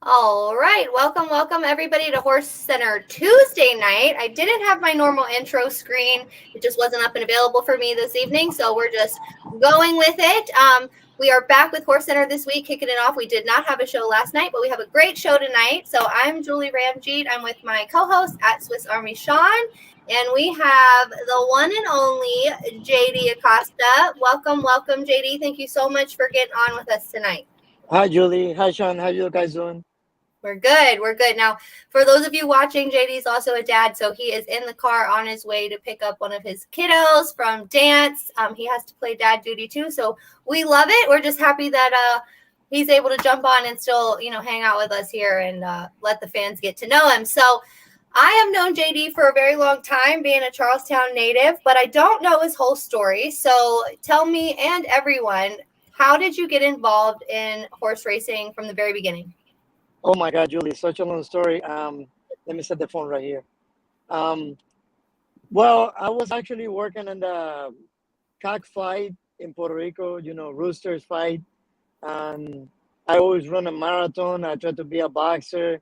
All right, welcome everybody to Horse Center Tuesday night. I didn't have my normal intro screen; it just wasn't up and available for me this evening, so we're just going with it. We are back with Horse Center this week, kicking it off. We did not have a show last night, but we have a great show tonight. So I'm Julie Ramjeet. I'm with my co-host at Swiss Army Sean, and we have the one and only JD Acosta. Welcome, JD. Thank you so much for getting on with us tonight. Hi, Julie. Hi, Sean. How you guys doing? We're good. We're good. Now, for those of you watching, JD is also a dad, so he is in the car on his way to pick up one of his kiddos from dance. He has to play dad duty too, so we love it. We're just happy that he's able to jump on and still, hang out with us here and let the fans get to know him. So I have known JD for a very long time, being a Charlestown native, but I don't know his whole story. So tell me and everyone, how did you get involved in horse racing from the very beginning? Oh my God, Julie, such a long story. Let me set the phone right here. Um, well, I was actually working in the cockfight in Puerto Rico, roosters fight. And I always run a marathon. I tried to be a boxer.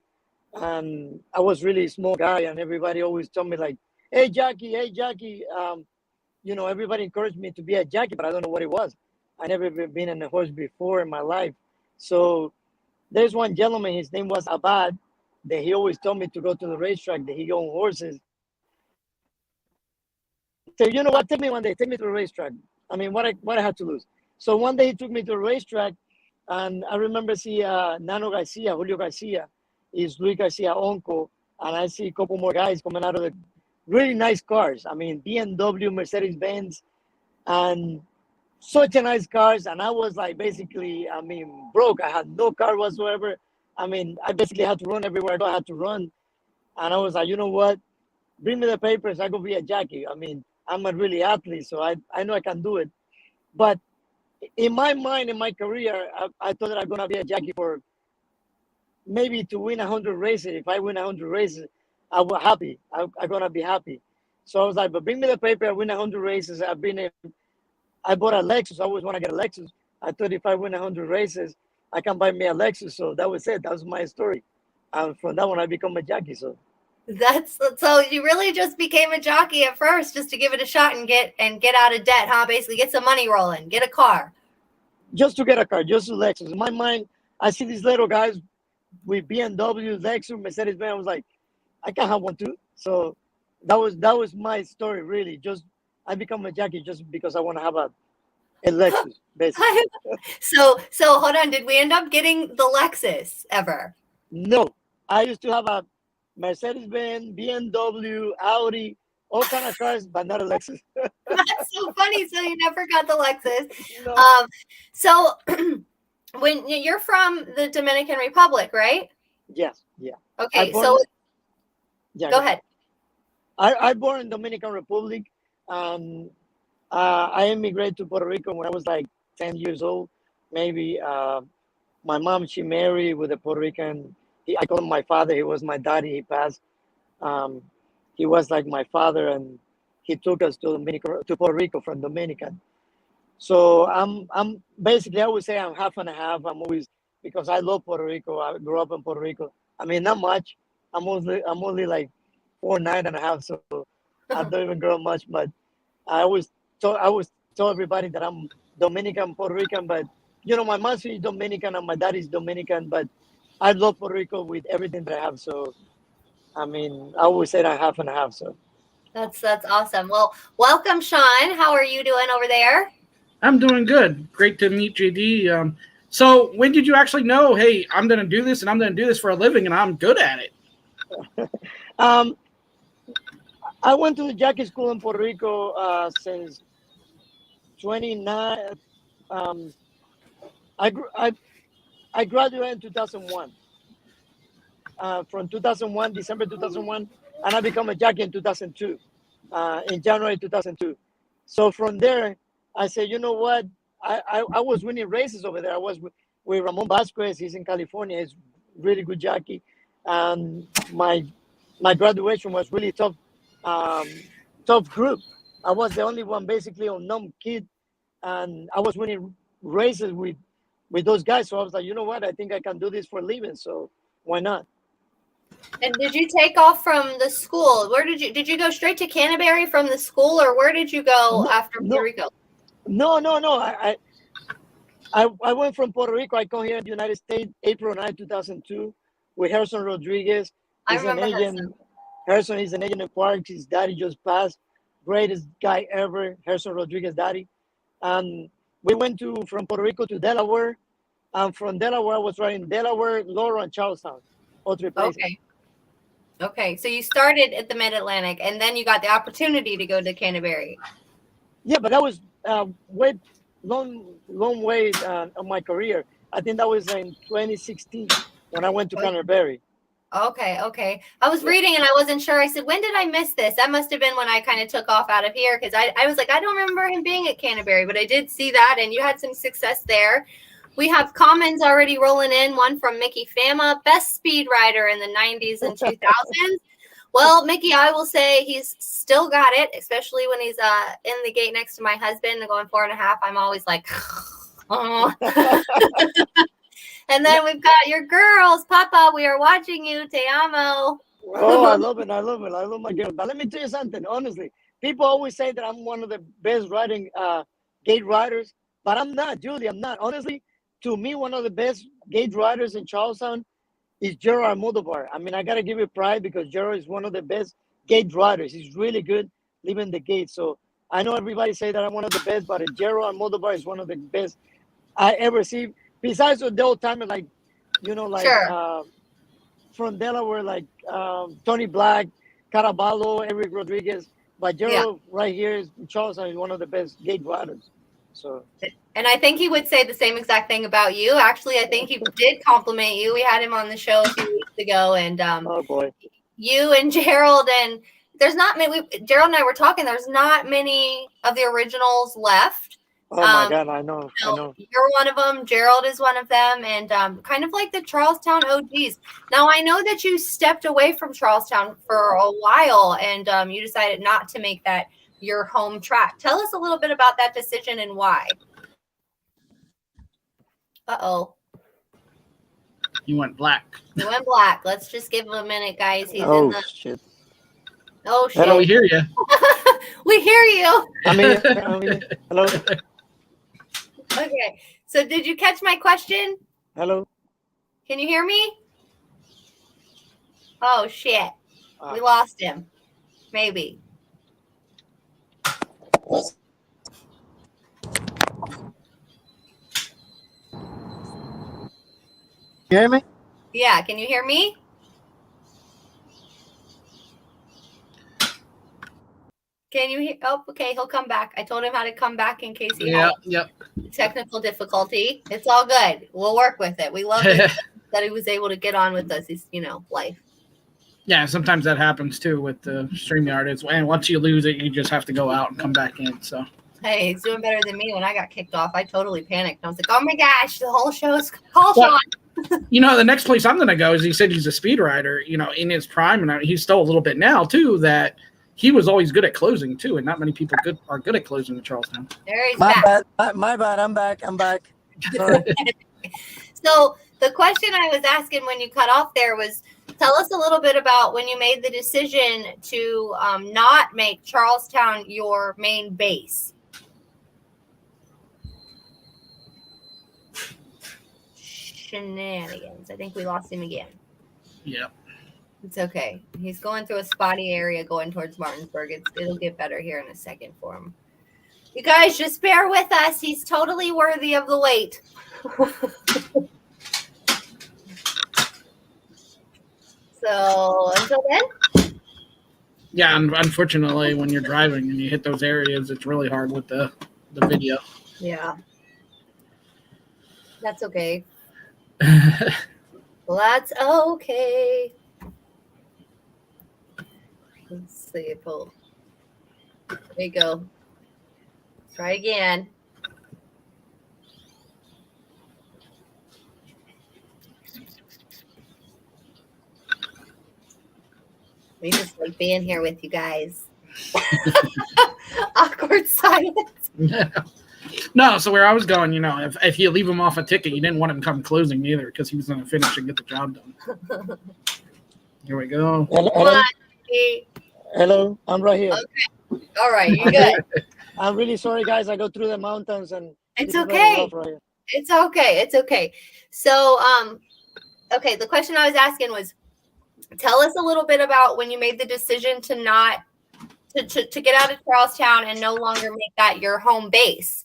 And I was really a small guy, and everybody always told me like, hey, Jackie, hey, Jackie. Everybody encouraged me to be a jockey, but I don't know what it was. I never been in a horse before in my life. So there's one gentleman, his name was Abad, that he always told me to go to the racetrack, that he owned horses. So you know what? Take me one day, take me to the racetrack. I mean, what I had to lose. So one day he took me to the racetrack, and I remember see Nano Garcia, Julio Garcia, is Luis Garcia uncle, and I see a couple more guys coming out of the really nice cars. I mean, BMW, Mercedes Benz, and such a nice cars. And I was like, basically, I mean, broke. I had no car whatsoever. I mean, I basically had to run everywhere I had to run. And I was like, you know what? Bring me the papers. I go be a jockey. I mean, I'm a really athlete, so I know I can do it. But in my mind, in my career, I thought that I'm gonna be a jockey for maybe to win 100 races. If I win 100 races, I was happy. I'm gonna be happy. So I was like, but bring me the paper. I win 100 races. I bought a Lexus. I always want to get a Lexus. I thought if I win 100 races, I can buy me a Lexus. So that was it. That was my story. And from that one, I become a jockey. So That's so you really just became a jockey at first just to give it a shot and get out of debt, huh? Basically get some money rolling, get a car. just to get a car, just a Lexus. In my mind, I see these little guys with BMW, Lexus, Mercedes Benz. I was like, I can have one too. So that was my story really. Just I become a jockey just because I want to have a Lexus, basically. So hold on, did we end up getting the Lexus ever? No, I used to have a Mercedes Benz, BMW, Audi, all kind of cars, but not a Lexus. That's so funny. So you never got the Lexus. No. So when you're from the Dominican Republic, right? Yes, yeah. I Okay, born. so Yeah, go go ahead. ahead. I born in Dominican Republic. Um, I immigrated to Puerto Rico when I was like 10 years old, maybe. My mom, she married with a Puerto Rican. I call him my father. He was my daddy. He passed. Um, he was like my father, and he took us to to Puerto Rico from Dominican. So I'm basically, I would say I'm half and a half. I'm always, because I love Puerto Rico. I grew up in Puerto Rico. I mean, not much. I'm only like 4'9" and a half. So I don't even grow much. But I always tell everybody that I'm Dominican, Puerto Rican. But my mom's Dominican and my dad is Dominican. But I love Puerto Rico with everything that I have. So I mean, I always say that half and a half. So That's awesome. Well, welcome, Sean. How are you doing over there? I'm doing good. Great to meet JD. So when did you actually know, hey, I'm going to do this and I'm going to do this for a living and I'm good at it? um, I went to the jockey school in Puerto Rico since 29. Um, I, gr- I I graduated in 2001. From 2001, December 2001, and I become a jockey in 2002, in January 2002. So from there, I said, you know what? I was winning races over there. I was with Ramon Vasquez. He's in California. He's really good jockey. And my graduation was really tough, tough group. I was the only one basically unknown kid, and I was winning races with those guys. So I was like, you know what? I think I can do this for a living. So Why not? And did you take off from the school? Where did you go straight to Canterbury from the school, or where did you go after Puerto Rico? No. I went from Puerto Rico. I come here in the United States April 9, 2002 with Harrison Rodriguez. I remember Harrison is an agent in Parks. His daddy just passed. Greatest guy ever, Harrison Rodriguez daddy. We went from Puerto Rico to Delaware. And from Delaware, I was riding Delaware, Laurel, and Charlestown. All three places. Okay. So you started at the Mid-Atlantic, and then you got the opportunity to go to Canterbury. Yeah, but that was long way of my career. I think that was in 2016 when I went to Canterbury. Okay. I was reading and I wasn't sure. I said, when did I miss this? That must have been when I kind of took off out of here, because I was like, I don't remember him being at Canterbury, but I did see that, and you had some success there. We have comments already rolling in. One from Mickey Fama, best speed rider in the 90s and 2000s. Well, Mickey, I will say he's still got it, especially when he's in the gate next to my husband and going 4.5. I'm always like, oh. And then we've got your girls. Papa, we are watching you. Te amo. Oh, I love it. I love my girl. But let me tell you something. Honestly, people always say that I'm one of the best gate riders, but I'm not, Julie. I'm not. Honestly, to me, one of the best gate riders in Charlestown is Gerald Almodovar. I mean, I got to give you pride because Gerald is one of the best gate riders. He's really good leaving the gate. So I know everybody say that I'm one of the best, but Gerald Almodovar is one of the best I ever see. Besides the old timer, like, Sure. From Delaware, like Tony Black, Caraballo, Eric Rodriguez. But Gerald right here in Charlestown is one of the best gate riders. So. And I think he would say the same exact thing about you. Actually, I think he did compliment you. We had him on the show a few weeks ago, and oh boy, you and Gerald, and there's not many. Gerald and I were talking. There's not many of the originals left. Oh my God, I know. You're one of them. Gerald is one of them, and kind of like the Charlestown OGs. Now, I know that you stepped away from Charlestown for a while, and you decided not to make that your home track. Tell us a little bit about that decision and why. Uh-oh. You went black. You went black. Let's just give him a minute, guys. He's oh, in the... shit. Oh, shit. Hello, we hear you. We hear you. I mean, hello. Okay. So did you catch my question? Hello. Can you hear me? Oh, shit. We lost him. Maybe. You hear me? Yeah. Can you hear me? Can you hear? Oh, okay. He'll come back. I told him how to come back in case he had technical difficulty. It's all good. We'll work with it. We love it that he was able to get on with us. It's, life. Yeah, sometimes that happens too with the StreamYard. And once you lose it, you just have to go out and come back in. So. Hey, he's doing better than me. When I got kicked off, I totally panicked. I was like, oh my gosh, the whole show's call Sean. The next place I'm going to go is he said he's a speed rider, in his prime. And he's still a little bit now, too, that he was always good at closing, too. And not many people are good at closing in Charlestown. There he's back. Bad. My bad. I'm back. So the question I was asking when you cut off there was, tell us a little bit about when you made the decision to not make Charlestown your main base. Shenanigans. I think we lost him again. Yeah. It's okay. He's going through a spotty area going towards Martinsburg. It'll get better here in a second for him. You guys, just bear with us. He's totally worthy of the wait. So until then. Yeah, and unfortunately, when you're driving and you hit those areas, it's really hard with the video. Yeah. That's okay. That's okay. Let's see if he'll. There you go. Try again. We just like being here with you guys. Awkward silence. No, so where I was going, if you leave him off a ticket, you didn't want him come closing either because he was going to finish and get the job done. Here we go. Hello, I'm right here. Okay. All right, you good. I'm really sorry, guys. I go through the mountains and it's okay. Right, it's okay. It's okay. So, okay, the question I was asking was, tell us a little bit about when you made the decision to not to get out of Charlestown and no longer make that your home base.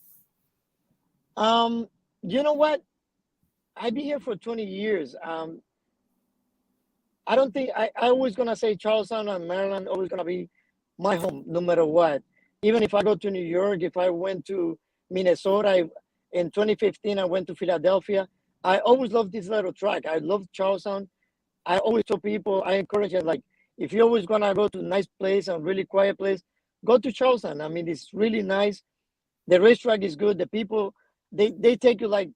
You know what? I've been here for 20 years. I don't think I always gonna say Charlestown and Maryland always gonna be my home, no matter what. Even if I go to New York, if I went to Minnesota, in 2015 I went to Philadelphia. I always loved this little track. I love Charlestown. I always tell people, I encourage it, like, if you're always gonna go to a nice place, a really quiet place, go to Charlestown. I mean, it's really nice. The racetrack is good. The people, they take you like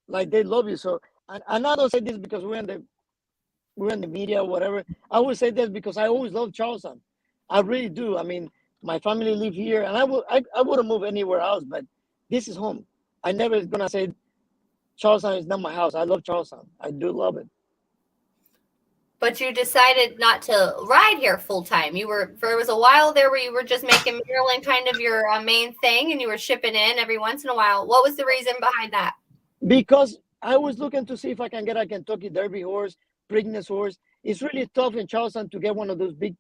they love you. So, and I don't say this because we're in the media or whatever. I would say this because I always love Charlestown. I really do. I mean, my family live here, and I wouldn't move anywhere else, but this is home. I never gonna say Charlestown is not my house. I love Charlestown. I do love it. But you decided not to ride here full time. There was a while there where you were just making Maryland kind of your main thing, and you were shipping in every once in a while. What was the reason behind that? Because I was looking to see if I can get a Kentucky Derby horse, Preakness horse. It's really tough in Charleston to get one of those big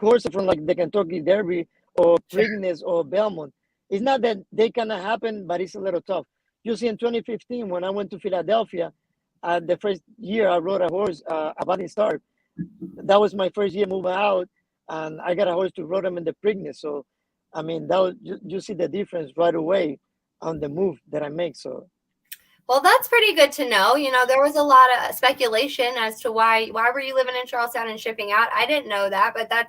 horses from like the Kentucky Derby or Preakness or Belmont. It's not that they cannot happen, but it's a little tough. You see, in 2015, when I went to Philadelphia, the first year I rode a horse, a Batting Star. That was my first year moving out, and I got a horse to ride him in the Preakness. So, I mean, that was, you see the difference right away on the move that I make. So, well, that's pretty good to know. There was a lot of speculation as to why were you living in Charlestown and shipping out. I didn't know that, but I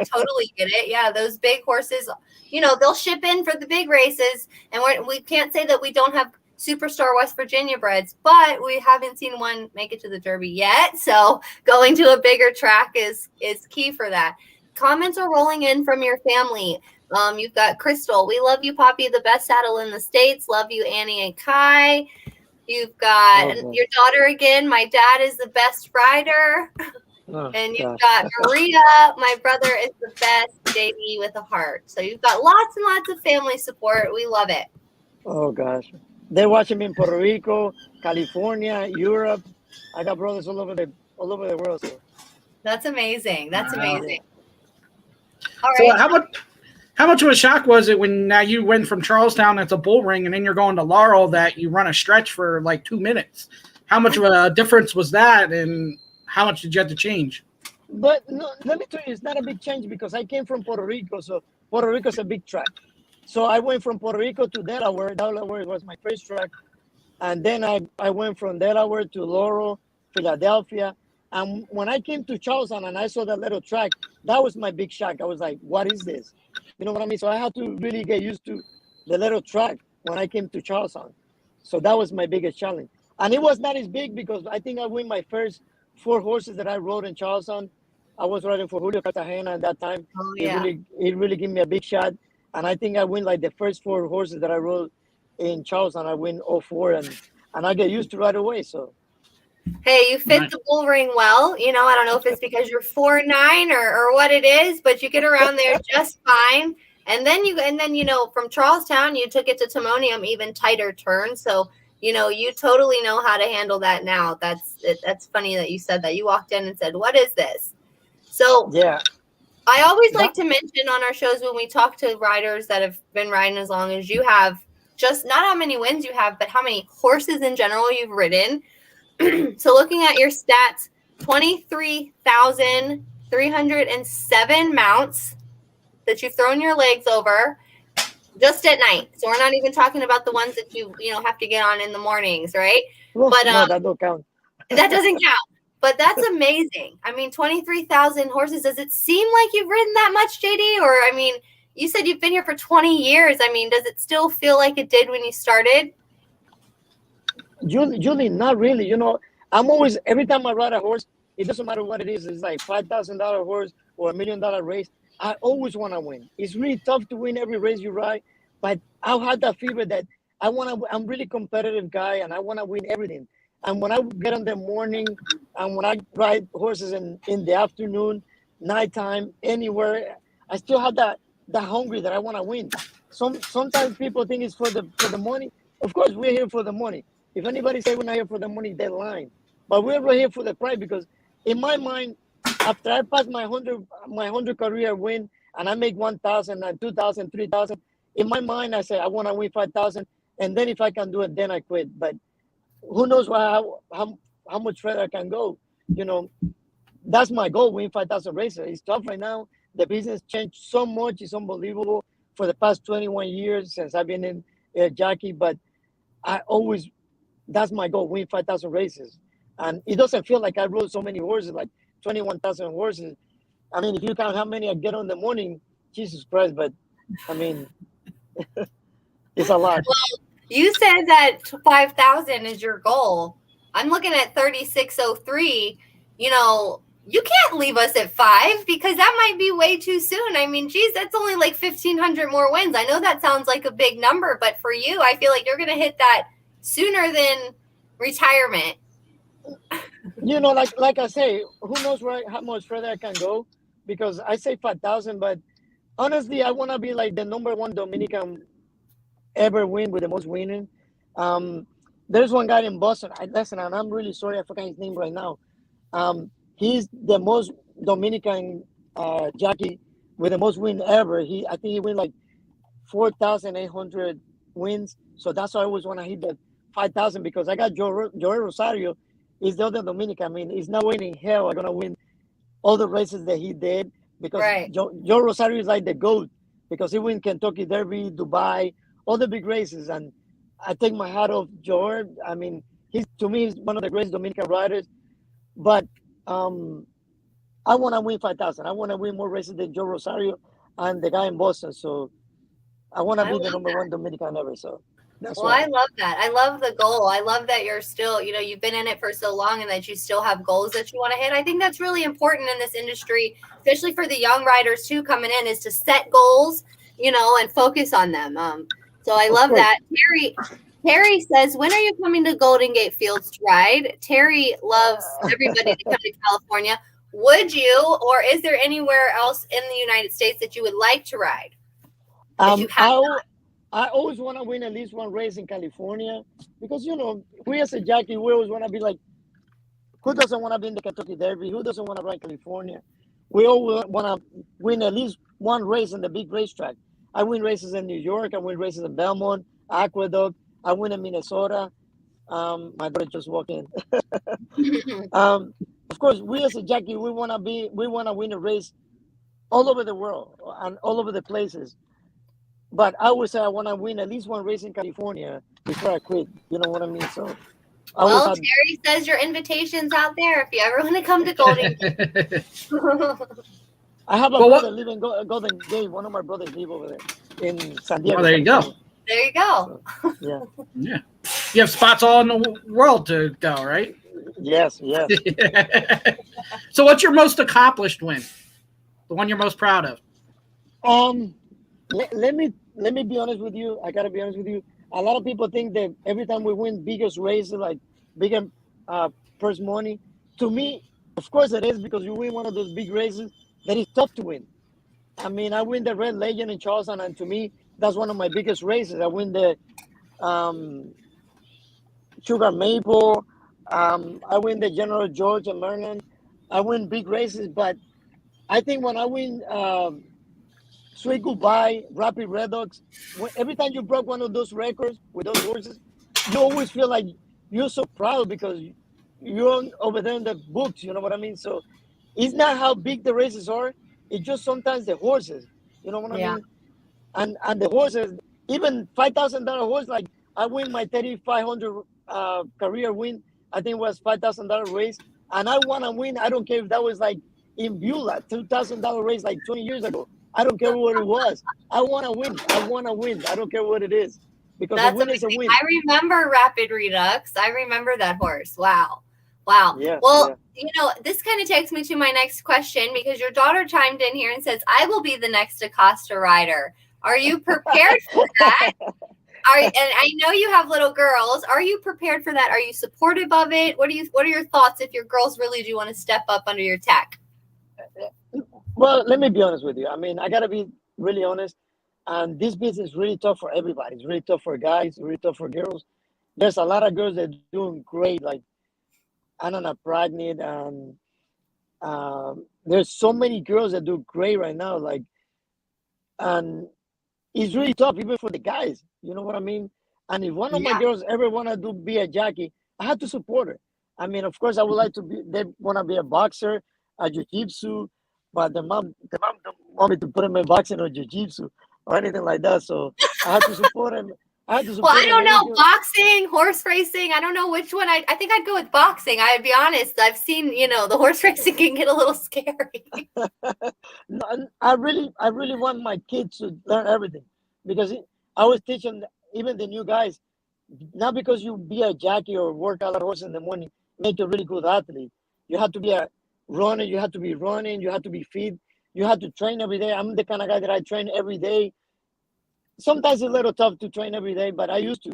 totally get it. Yeah, those big horses, they'll ship in for the big races, and we can't say that we don't have superstar West Virginia breds, but we haven't seen one make it to the Derby yet. So going to a bigger track is key for that. Comments are rolling in from your family. You've got Crystal. We love you, Poppy, the best saddle in the States. Love you, Annie and Kai. You've got your daughter again. My dad is the best rider. And you've got Maria. My brother is the best, JD with a heart. So you've got lots and lots of family support. We love it. Oh, gosh. They're watching me in Puerto Rico, California, Europe. I got brothers all over the world. So. That's amazing. That's amazing. All right. So how much of a shock was it when now you went from Charlestown that's a bull ring and then you're going to Laurel that you run a stretch for like 2 minutes? How much of a difference was that, and how much did you have to change? But no, let me tell you, it's not a big change because I came from Puerto Rico, so Puerto Rico's a big track. So I went from Puerto Rico to Delaware. Delaware was my first track. And then I went from Delaware to Laurel, Philadelphia. And when I came to Charleston and I saw that little track, that was my big shock. I was like, what is this? You know what I mean? So I had to really get used to the little track when I came to Charleston. So that was my biggest challenge. And it was not as big because I think I won my first 4 horses that I rode in Charleston. I was riding for Julio Cartagena at that time. Oh, yeah. It really gave me a big shot. And I think I win like the first 4 horses that I rode in Charleston. I win all 4, and I get used to right away. So, hey, you fit the bull ring well. I don't know if it's because you're 4'9" or what it is, but you get around there just fine. And then from Charlestown, you took it to Timonium, even tighter turns. So you totally know how to handle that now. That's funny that you said that. You walked in and said, "What is this?" So yeah. I always like to mention on our shows when we talk to riders that have been riding as long as you have, just not how many wins you have, but how many horses in general you've ridden. So looking at your stats, 23,307 mounts that you've thrown your legs over just at night. So we're not even talking about the ones that you have to get on in the mornings, right? Well, but no, that don't count. That doesn't count. But that's amazing. I mean, 23,000 horses. Does it seem like you've ridden that much, JD? Or, I mean, you said you've been here for 20 years. I mean, does it still feel like it did when you started? Julie, not really. I'm always, every time I ride a horse, it doesn't matter what it is. It's like $5,000 horse or $1 million race. I always want to win. It's really tough to win every race you ride. but I had that fever that I'm really competitive guy and I want to win everything. And when I get in the morning and when I ride horses in the afternoon, nighttime, anywhere, I still have that hungry that I want to win. Sometimes people think it's for the money. Of course, we're here for the money. If anybody say we're not here for the money, they're lying. But we're right here for the pride because in my mind, after I pass my 100 career win and I make 1,000 and 2,000, 3,000, in my mind I say I want to win 5,000, and then if I can do it, then I quit. But who knows how much further I can go? You know, that's my goal: win 5,000 races. It's tough right now. The business changed so much; it's unbelievable. For the past 21 years since I've been in jockey, but that's my goal: win 5,000 races. And it doesn't feel like I rode so many horses, like 21,000 horses. I mean, if you count how many I get on the morning, Jesus Christ! But I mean, it's a lot. Well, you said that 5,000 is your goal. I'm looking at 3603. You know, you can't leave us at 5 because that might be way too soon. I mean, geez, that's only like 1,500 more wins. I know that sounds like a big number, but for you, I feel like you're going to hit that sooner than retirement. You know, like I say, who knows how much further I can go? Because I say 5,000, but honestly, I want to be like the number one Dominican ever win with the most winning. There's one guy in Boston. Listen, and I'm really sorry I forgot his name right now. He's the most Dominican jockey with the most win ever. I think he win like 4,800 wins. So that's why I always want to hit the 5,000 because I got Joey Rosario. He's the other Dominican. I mean, he's not winning hell. I'm gonna win all the races that he did because Right. Joe Rosario is like the GOAT because he win Kentucky Derby, Dubai, all the big races. And I take my hat off George. I mean, to me, he's one of the greatest Dominican riders. But I want to win 5,000. I want to win more races than Joe Rosario and the guy in Boston. So I want to be the number one Dominican ever. So that's why. I love that. I love the goal. I love that you're still, you know, you've been in it for so long and that you still have goals that you want to hit. I think that's really important in this industry, especially for the young riders too coming in, is to set goals, you know, and focus on them. So I love that. Terry says, when are you coming to Golden Gate Fields to ride? Terry loves everybody to come to California. Would you, or is there anywhere else in the United States that you would like to ride? I always want to win at least one race in California because, you know, we as a jockey, we always want to be like, who doesn't want to be in the Kentucky Derby? Who doesn't want to ride California? We all want to win at least one race in the big racetrack. I win races in New York. I win races in Belmont, Aqueduct. I win in Minnesota. My brother just walked in. Of course, we as a jockey, we want to win a race all over the world and all over the places. But I would say I want to win at least one race in California before I quit. You know what I mean? So, Terry says your invitation's out there if you ever want to come to Golden Gate. I have a brother live in Golden Gate. One of my brothers live over there in San Diego. Oh, there you go. There you go. So, yeah. Yeah. You have spots all in the world to go, right? Yes. So what's your most accomplished win? The one you're most proud of? Let me be honest with you. I gotta be honest with you. A lot of people think that every time we win biggest races, like bigger purse money. To me, of course it is because you win one of those big races that is tough to win. I mean, I win the Red Legend in Charleston, and to me, that's one of my biggest races. I win the Sugar Maple. I win the General George in Maryland. I win big races, but I think when I win Sweet Goodbye, Rapid Redux, every time you broke one of those records with those horses, you always feel like you're so proud because you're over there in the books, you know what I mean? So it's not how big the races are, it's just sometimes the horses, you know what I mean? And the horses, even $5,000 horse, like I win my 3,500 career win, I think it was $5,000 race, and I want to win. I don't care if that was like in Beulah, $2,000 race like 20 years ago. I don't care what it was. I want to win. I don't care what it is. Because a win is a win. I remember Rapid Redux. I remember that horse. Wow. Yeah, you know, this kind of takes me to my next question because your daughter chimed in here and says, I will be the next Acosta rider. Are you prepared for that? And I know you have little girls. Are you prepared for that? Are you supportive of it? What are your thoughts if your girls really do want to step up under your tech? Well, let me be honest with you. I mean, I gotta be really honest. And this business is really tough for everybody. It's really tough for guys. Really tough for girls. There's a lot of girls that are doing great. Like I don't know, pregnant, and there's so many girls that do great right now. Like, and it's really tough even for the guys. You know what I mean? And if one of my Yeah. girls ever want to be a jockey, I have to support her. I mean, of course, I would like to be. They want to be a boxer, a jiu-jitsu, but the mom don't want me to put him in boxing or jiu-jitsu or anything like that. So I have to support him. I have to Well, support I him. don't know. Boxing, horse racing. I don't know which one. I think I'd go with boxing. I'd be honest. I've seen, the horse racing can get a little scary. No, and I really want my kids to learn everything because I always teach them, even the new guys, not because you be a jockey or work out of horse in the morning, make you a really good athlete. You have to be a runner. You have to be running. You have to be fit. You have to train every day. I'm the kind of guy that I train every day. Sometimes it's a little tough to train every day, but I used to.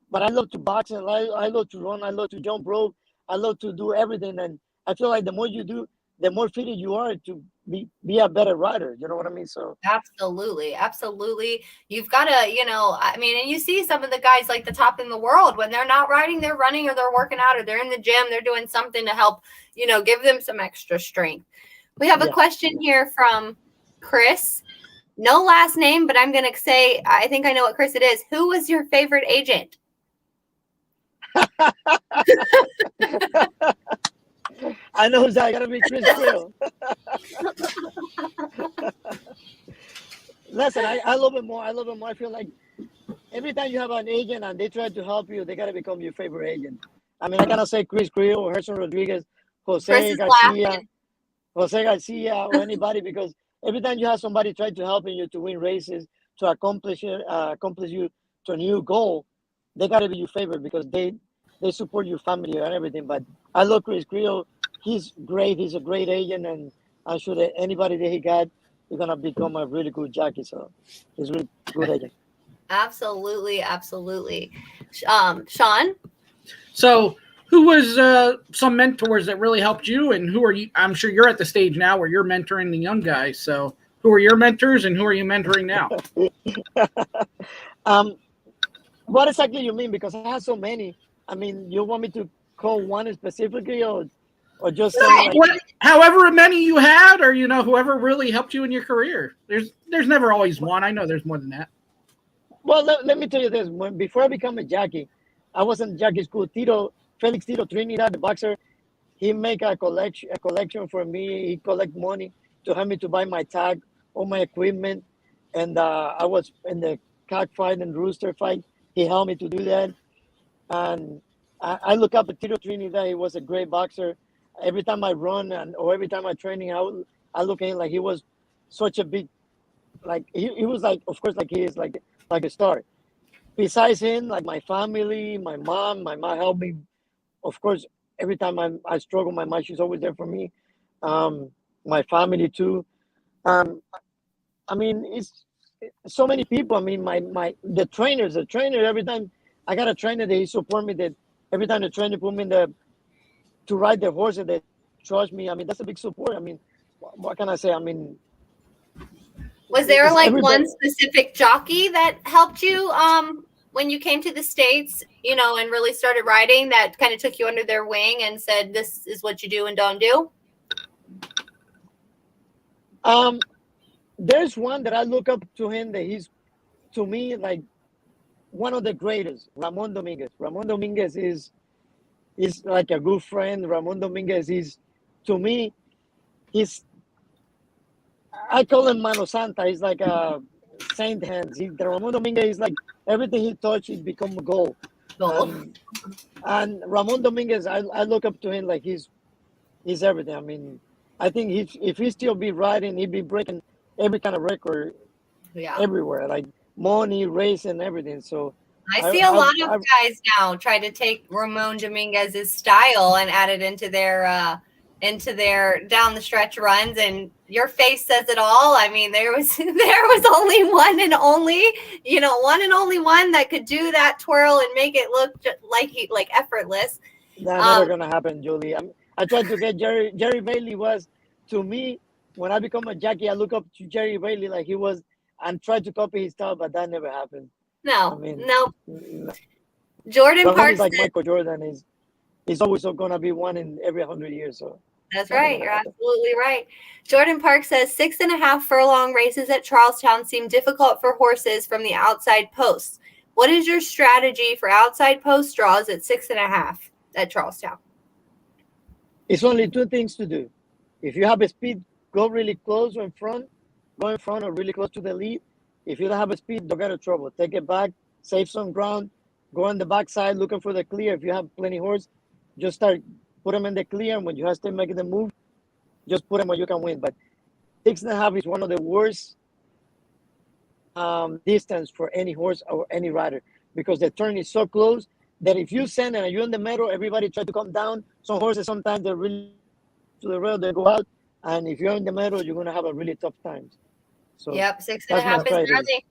But I love to box and I love to run. I love to jump rope. I love to do everything. And I feel like the more you do, the more fitted you are to be a better rider. You know what I mean? So Absolutely. Absolutely. You've got to, I mean, and you see some of the guys like the top in the world when they're not riding, they're running or they're working out or they're in the gym, they're doing something to help, give them some extra strength. We have a question here from Chris. No last name, but I'm going to say, I think I know what Chris it is. Who was your favorite agent? I know who's that. I gotta be Chris Hill. Listen, I love it more. I love it more. I feel like every time you have an agent and they try to help you, they gotta become your favorite agent. I mean, I gotta say Chris Creel or Herson Rodriguez, Jose Garcia, or anybody, because every time you have somebody try to help you to win races, to accomplish you to a new goal, they gotta be your favorite because they support your family and everything. But I love Chris Creel. He's great. He's a great agent, and I'm sure that anybody that he got is gonna become a really good jockey. So he's a really good agent. Absolutely. Absolutely. Sean? So, who was some mentors that really helped you, and who are you? I'm sure you're at the stage now where you're mentoring the young guys. So, who are your mentors, and who are you mentoring now? What exactly you mean? Because I have so many. I mean, you want me to call one specifically, or just say However many you had, or whoever really helped you in your career. There's never always one. I know there's more than that. Well, let me tell you this. Before I became a jockey, I was in jockey school. Felix Tito Trinidad, the boxer, he make a collection for me. He collect money to help me to buy my tag, all my equipment. And I was in the cockfight and rooster fight. He helped me to do that. And I look up at Tito Trinidad. He was a great boxer. Every time I run or every time I training, I look at him like he was such a big, like he was like, of course, like he is like a star. Besides him, like my family, my mom helped me. Of course, every time I struggle, my mom, she's always there for me. My family too. I mean, it's so many people. I mean, the trainer. Every time I got a trainer that he support me. That every time the trainer put me to ride the horse, and they trust me. I mean, that's a big support. I mean, what can I say? I mean, was there like one specific jockey that helped you when you came to the States, and really started riding, that kind of took you under their wing and said, this is what you do and don't do? There's one that I look up to him that he's, to me, like one of the greatest, Ramon Dominguez. Ramon Dominguez is like a good friend. Ramon Dominguez is, to me, I call him Mano Santa. He's like a saint hands. Ramon Dominguez is like everything he touches, it become gold. And Ramon Dominguez, I look up to him like he's everything. I mean, I think if he still be riding, he'd be breaking every kind of record everywhere, like money, race, and everything. So I see a lot of guys now try to take Ramon Dominguez's style and add it into their into their down the stretch runs, and your face says it all. I mean, there was only one and only one that could do that twirl and make it look like effortless. That's never gonna happen, Julie. I tried to get Jerry Bailey was, to me, when I become a jockey, I look up to Jerry Bailey like he was, and tried to copy his style, but that never happened. No, I mean, no. no. Jordan But Parks he's like Michael Jordan. He's always gonna be one in every 100 years. So that's right. You're absolutely right. Jordan Park says 6.5 furlong races at Charlestown seem difficult for horses from the outside posts. What is your strategy for outside post draws at 6.5 at Charlestown? it's only two things to do. If you have a speed, go really close or in front, or really close to the lead. If you don't have a speed, don't get in trouble. Take it back, save some ground, go on the backside looking for the clear. If you have plenty horse, just put them in the clear. And when you have to make the move, just put them where you can win. But 6.5 is one of the worst distance for any horse or any rider, because the turn is so close that if you send and you're in the middle, everybody try to come down. Some horses, sometimes they're really to the rail, they go out. And if you're in the middle, you're going to have a really tough time. So yep, 6.5 is early.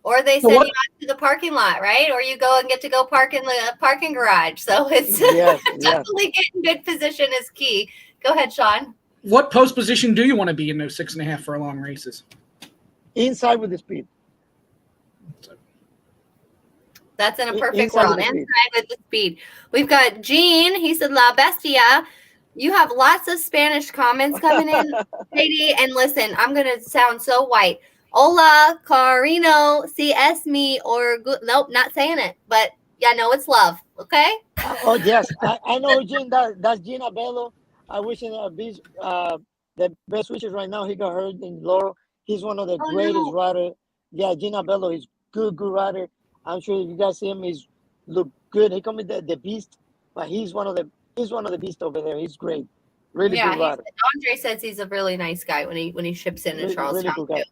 Or they So send what- you out to the parking lot, right? Or you go and get to go park in the parking garage. So it's Yes, definitely getting good position is key. Go ahead, Sean. What post position do you want to be in those 6.5 furlong races? inside with the speed. That's in a perfect Inside with world. the speed. Inside with the speed. We've got Gene. He said, La Bestia. You have lots of Spanish comments coming in, Katie. And listen, I'm going to sound so white. Hola, Carino, si es mi nope, not saying it. But yeah, no, it's love. Okay? Oh, yes. I know Gene. That's Gina Bello. I wish him the best wishes right now. He got hurt in Laurel. He's one of the greatest rider. Yeah, Gina Bello is good rider. I'm sure you guys see him. He's look good. He come with the beast, but he's one of the beasts over there. He's great. Really good rider. Andre says he's a really nice guy when he ships in Really, Charlestown. really good guy.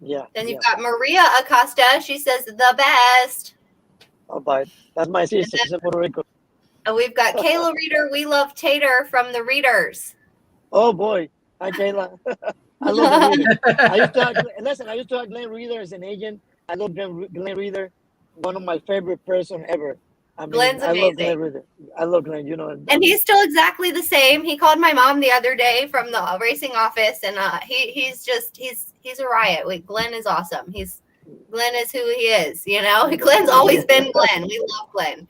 Yeah. Then you've got Maria Acosta. She says the best. Oh, but that's my sister. She's in Puerto Rico. And we've got Kayla Reader. We love Tater from the Readers. Oh boy, hi Kayla. I love the Reader. I used to have Glenn Reader as an agent. I love Glenn Reader. One of my favorite person ever. I mean, Glen's amazing. I love Glenn Reader. I love Glenn. You know. And he's still exactly the same. He called my mom the other day from the racing office, and he's a riot. Glenn is awesome. Glenn is who he is. You know, Glenn's always been Glenn. We love Glenn.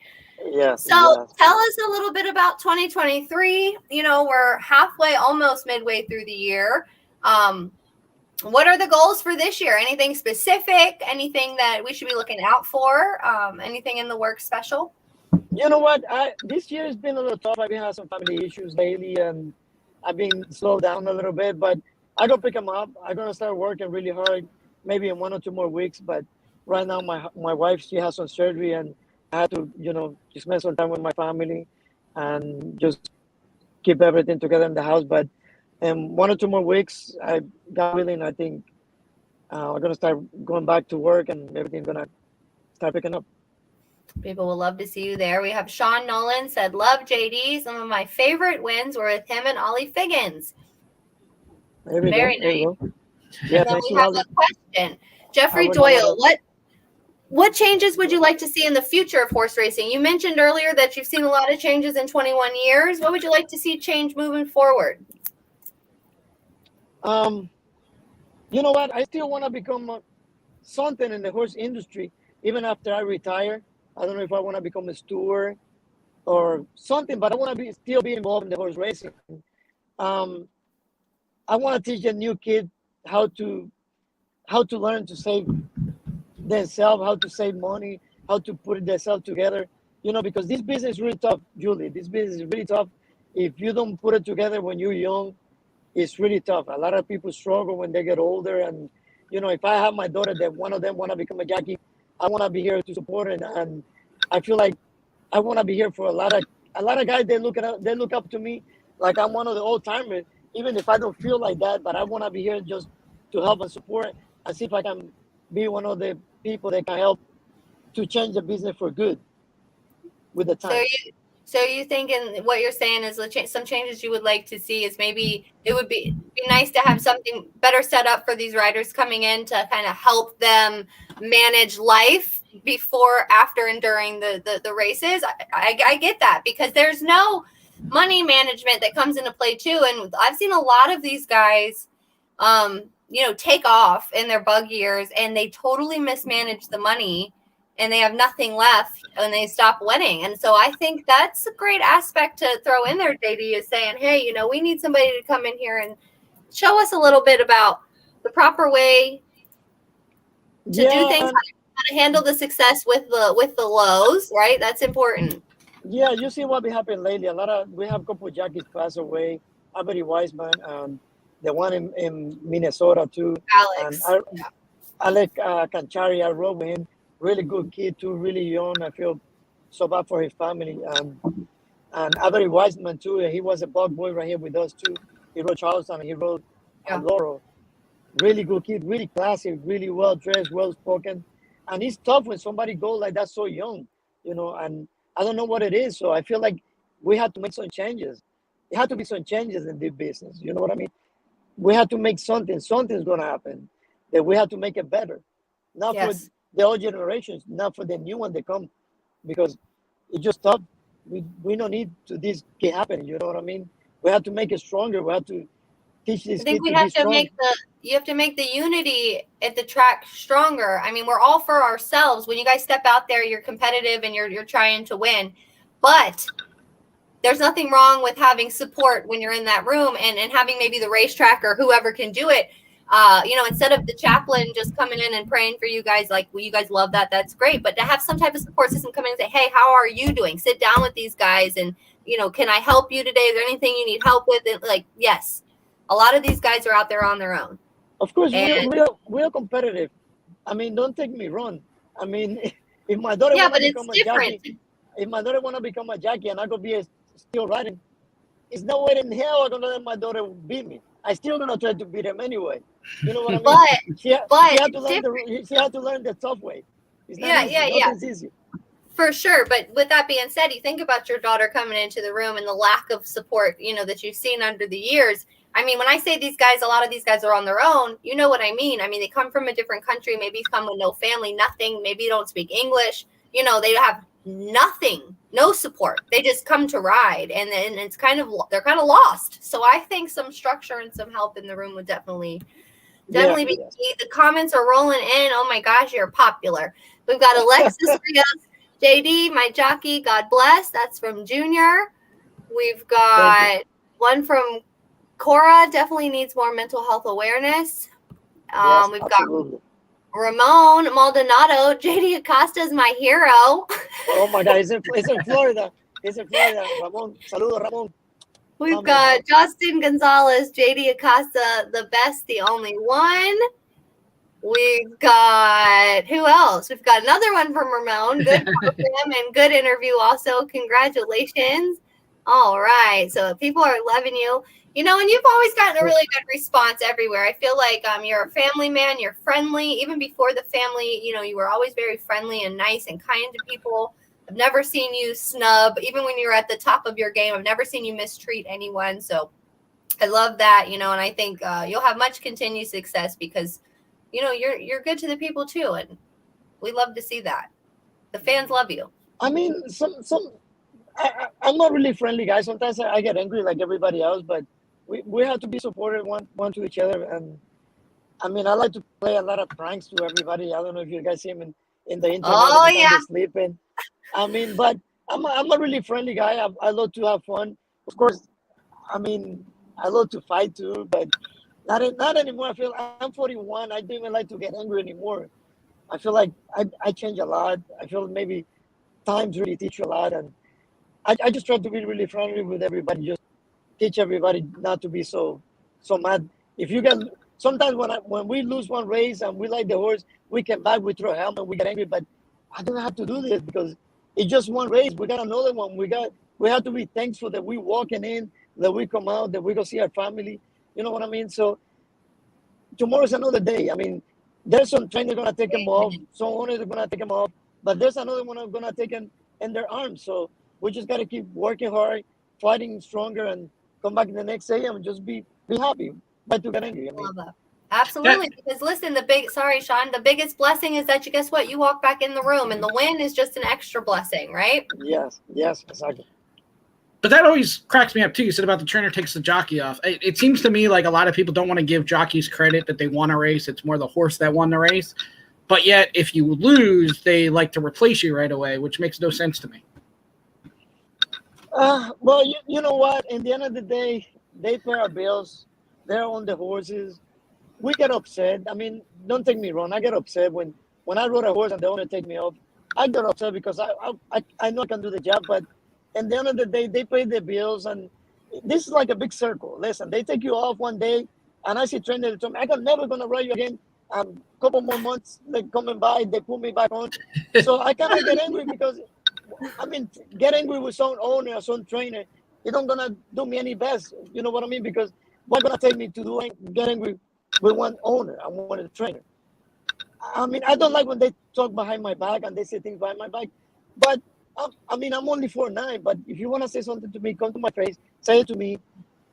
Yeah. So tell us a little bit about 2023. You know, we're halfway, almost midway through the year. What are the goals for this year? Anything specific? Anything that we should be looking out for? Anything in the works special? You know what? This year has been a little tough. I've been having some family issues lately, and I've been slowed down a little bit. But I don't pick them up. I'm gonna start working really hard, maybe in 1 or 2 more weeks. But right now, my wife, she has some surgery, and I had to, just spend some time with my family and just keep everything together in the house. But in 1 or 2 more weeks, I got willing, I think I'm going to start going back to work, and everything's going to start picking up. People will love to see you there. We have Sean Nolan said, love JD. Some of my favorite wins were with him and Ollie Figgins. Very nice. Yeah, and then we have a question. Jeffrey Doyle, what changes would you like to see in the future of horse racing? You mentioned earlier that you've seen a lot of changes in 21 years. What would you like to see change moving forward? You know what? I still want to become something in the horse industry, even after I retire. I don't know if I want to become a steward or something, but I want to still be involved in the horse racing. I want to teach a new kid how to learn to save themselves, how to save money, how to put themselves together. Because this business is really tough, Julie. This business is really tough. If you don't put it together when you're young, it's really tough. A lot of people struggle when they get older. And, if I have my daughter that one of them want to become a jockey, I want to be here to support her. And I feel like I want to be here for a lot of guys. They look up to me like I'm one of the old timers, even if I don't feel like that. But I want to be here just to help and support and see if I can be one of the people that can help to change the business for good with the time. So you think, and what you're saying is some changes you would like to see is maybe it would be nice to have something better set up for these riders coming in to kind of help them manage life before, after, and during the races. I get that, because there's no money management that comes into play too. And I've seen a lot of these guys, take off in their bug years, and they totally mismanage the money, and they have nothing left and they stop winning. And so I think that's a great aspect to throw in there, JD, is saying, hey, we need somebody to come in here and show us a little bit about the proper way to do things, how to handle the success with the lows, right? That's important. Yeah, you see what happened lately. We have a couple of jockeys pass away. Avery Wiseman, the one in Minnesota too. Alex. And Alec Canchari, I rode with him. Really good kid too, really young. I feel so bad for his family. And Avery Wiseman too. He was a bug boy right here with us too. He rode Charleston. He rode Laurel. Really good kid, really classy, really well dressed, well spoken. And it's tough when somebody goes like that so young, And I don't know what it is. So I feel like we have to make some changes. There had to be some changes in this business. You know what I mean? We have to make something. Something's going to happen. That we have to make it better. Not for the old generations, not for the new one that come. Because it's just tough. We don't need this keep happening. You know what I mean? We have to make it stronger. We have to teach these kids to be strong. I think we have to you have to make the unity at the track stronger. I mean, we're all for ourselves. When you guys step out there, you're competitive and you're trying to win. But there's nothing wrong with having support when you're in that room and having maybe the racetrack or whoever can do it. Instead of the chaplain just coming in and praying for you guys, like, well, you guys love that. That's great. But to have some type of support system come in and say, hey, how are you doing? Sit down with these guys and, can I help you today? Is there anything you need help with? And yes, a lot of these guys are out there on their own. Of course, we're competitive. I mean, don't take me wrong. I mean, if my daughter but it's different. If my daughter want to become a jockey and I go be still riding, it's no way in hell I'm going to let my daughter beat me. I still going to try to beat him anyway. You know what I mean? She had to learn the tough way. It's not easy. Easy. For sure. But with that being said, you think about your daughter coming into the room and the lack of support, that you've seen under the years. I mean, when I say these guys, a lot of these guys are on their own. You know what I mean? I mean, they come from a different country, maybe come with no family, nothing. Maybe don't speak English. They have nothing, no support. They just come to ride, and then they're kind of lost. So I think some structure and some help in the room would definitely be key. The comments are rolling in. Oh my gosh, you're popular. We've got Alexis Rios, JD, my jockey, God bless. That's from Junior. We've got one from Cora, definitely needs more mental health awareness. We've absolutely. got Ramon Maldonado. JD Acosta is my hero. Oh my God, he's in Florida. Ramon, saludos, Ramon. We've got Justin Gonzalez, JD Acosta, the best, the only one. We've got, who else? We've got another one from Ramon. Good program and good interview also. Congratulations. All right. So people are loving you. And you've always gotten a really good response everywhere. I feel like you're a family man. You're friendly. Even before the family, you were always very friendly and nice and kind to people. I've never seen you snub. Even when you're at the top of your game, I've never seen you mistreat anyone. So I love that, and I think you'll have much continued success because, you're good to the people too. And we love to see that. The fans love you. I mean, I'm not really friendly guy. Sometimes I get angry like everybody else, but we have to be supportive one to each other. And I mean, I like to play a lot of pranks to everybody. I don't know if you guys see him in the internet. Oh, yeah. Sleeping. I mean, but I'm a really friendly guy. I love to have fun. Of course, I mean, I love to fight too, but not anymore. I feel I'm 41. I don't even like to get angry anymore. I feel like I change a lot. I feel maybe times really teach you a lot. And I just try to be really friendly with everybody. Just teach everybody not to be so mad. If you get sometimes when we lose one race and we like the horse, we come back, we throw a helmet, we get angry. But I don't have to do this because it's just one race. We got another one. We have to be thankful that we walking in, that we come out, that we go see our family. You know what I mean? So tomorrow's another day. I mean, there's some trainers gonna take them off, some owners are gonna take them off, but there's another one I'm gonna take them in their arms. So We just got to keep working hard, fighting stronger, and come back the next day and just be happy. But to get angry. I mean, Love that. Absolutely. Because listen, sorry, Sean, the biggest blessing is that guess what? You walk back in the room and the win is just an extra blessing, right? yes, exactly. But that always cracks me up too. You said about the trainer takes the jockey off. It seems to me like a lot of people don't want to give jockeys credit that they won a race. It's more the horse that won the race. But yet, if you lose, they like to replace you right away, which makes no sense to me. Well, you know what? In the end of the day, they pay our bills. They're on the horses. We get upset. I mean, don't take me wrong. I get upset when I rode a horse and the owner take me off. I get upset because I know I can do the job, but at the end of the day, they pay the bills, and this is like a big circle. Listen, they take you off one day, and I see trainer tell me, I'm never gonna ride you again. A couple more months, they coming by, they put me back on. So I kind of get angry because, I mean, get angry with some owner or some trainer, it don't gonna do me any best. You know what I mean? Because what's gonna take me to get angry with one owner and one trainer? I mean, I don't like when they talk behind my back and they say things behind my back, but I mean, I'm only 4'9", but if you want to say something to me, come to my face, say it to me.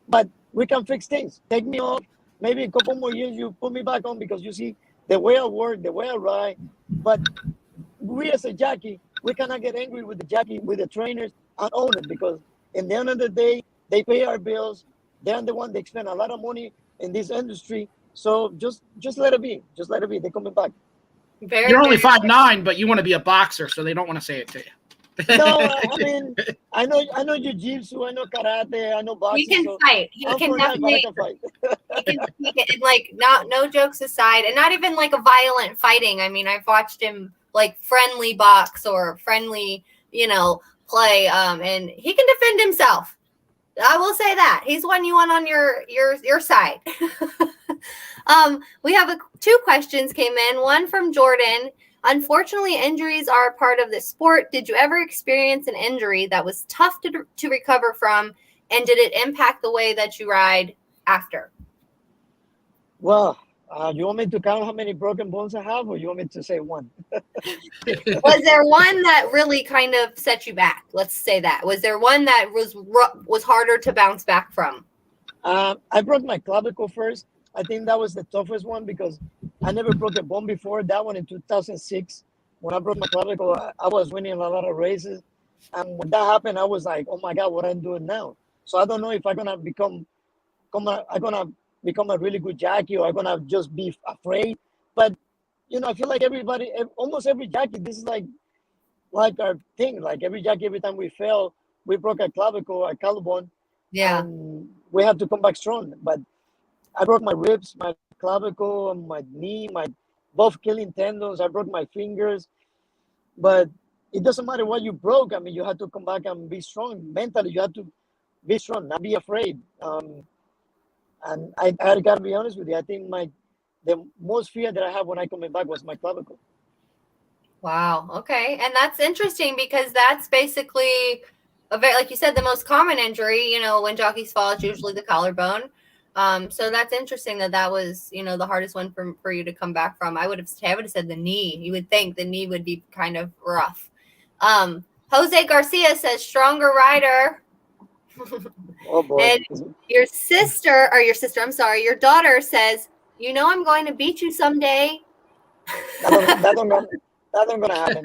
But we can fix things. Take me off. Maybe a couple more years, you put me back on because you see the way I work, the way I ride. But we as a jockey, we cannot get angry with the jockey, with the trainers and owners because in the end of the day, they pay our bills. They're the one that spend a lot of money in this industry. So just let it be. Just let it be. They're coming back. You're only 5'9", but you want to be a boxer, so they don't want to say it to you. No, I mean, I know jiu-jitsu, I know karate, I know boxing. He can fight. He can definitely fight. he can, like, no jokes aside, and not even like a violent fighting. I mean, I've watched him like friendly box or friendly, play, and he can defend himself. I will say that he's one you want on your side. We have two questions came in. One from Jordan. Unfortunately, injuries are a part of the sport. Did you ever experience an injury that was tough to recover from, and did it impact the way that you ride after? Well, you want me to count how many broken bones I have, or you want me to say one? Was there one that really kind of set you back? Let's say that. Was there one that was harder to bounce back from? I broke my clavicle first. I think that was the toughest one because I never broke a bone before. That one in 2006, when I broke my clavicle, I was winning a lot of races. And when that happened, I was like, oh my God, what I'm doing now? So I don't know if I'm going to become a really good jockey or I'm going to just be afraid. But, I feel like almost every jockey, this is like our thing. Like every jockey, every time we fail, we broke a clavicle, a collarbone. Yeah. And we have to come back strong. But I broke my ribs, my clavicle, my knee, both killing tendons. I broke my fingers. But it doesn't matter what you broke. I mean, you have to come back and be strong. Mentally, you have to be strong, not be afraid. And I got to be honest with you. I think the most fear that I have when I come back was my clavicle. Wow. Okay. And that's interesting because that's basically like you said, the most common injury, when jockeys fall, it's usually the collarbone. So that's interesting that was, the hardest one for you to come back from. I would have said the knee. You would think the knee would be kind of rough. Jose Garcia says stronger rider. Oh boy. And your daughter says, I'm going to beat you someday. That don't gonna happen.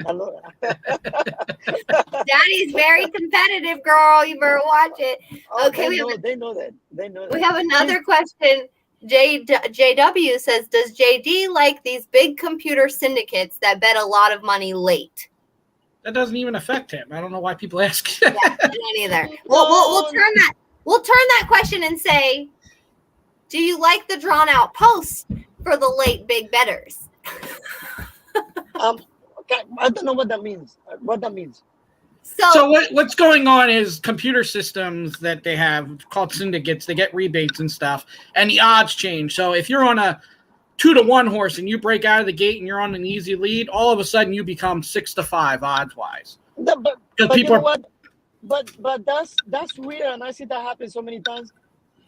Daddy's very competitive, girl. You better watch it. Okay, they know that. We have another question. JW says, does JD like these big computer syndicates that bet a lot of money late? That doesn't even affect him. I don't know why people ask. Yeah, I don't either. We'll turn that question and say, do you like the drawn out posts for the late big bettors? I don't know what that means. So what's going on is computer systems that they have called syndicates. They get rebates and stuff, and the odds change. So if you're on a 2-1 horse and you break out of the gate and you're on an easy lead, all of a sudden you become 6-5 odds wise. But you know what? But that's weird, and I see that happen so many times